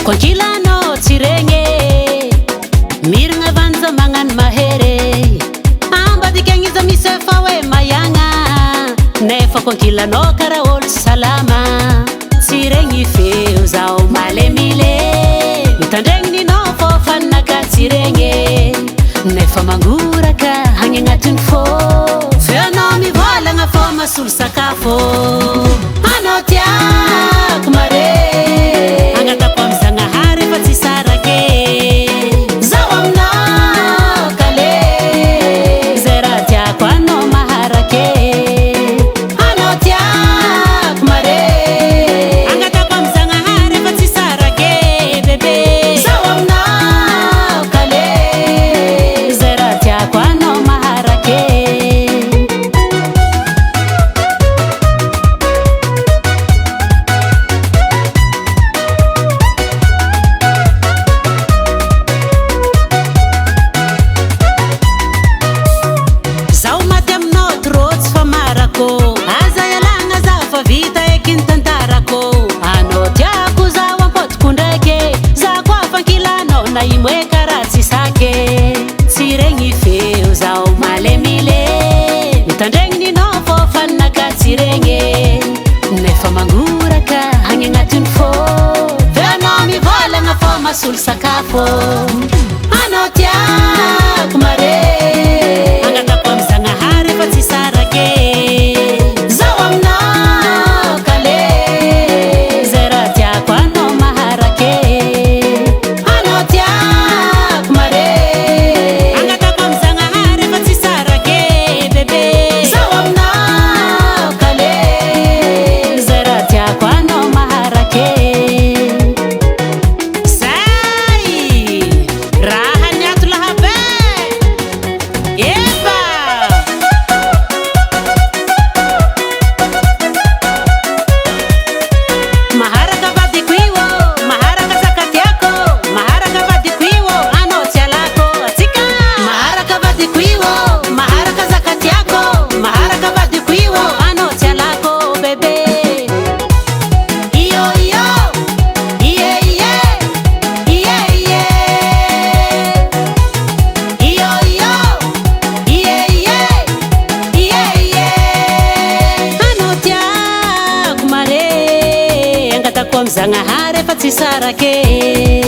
Konkilano tsiregny miragna vanja magnano mahery ambadikagniza misy efa hoe maiagna nefa konkilano kara olo tsy salama tsiregny feo zao malemile mitandregny ninao fô fanaka tsiregny nefa mangoraka hagny agnatiny fô feonao mivolagna fô masolo sakafo anao tiako mare agnatako amy Zagnahary fa tsy sarake zao aminao kale zay raha tiako anao maharake anao tiako mare agnatako amy Zagnahary fa tsy sarake bebe zao aminao kale zay raha tiako anao maharake aza ialagna za fa vita eky ny tantarako anao tiako zao ampotiko ndraiky za koa fankilanao na imo e karaha tsy sake tsiregny feo zao malemile mitandregny ninao fô fanaka tsiregny nefa mangoraka hagny agnatiny fô feonao mivolagna fô masolo sakafo anao tiako mare agnatako amy Zagnahary fa tsy sarake Zagnahary fa tsy sarake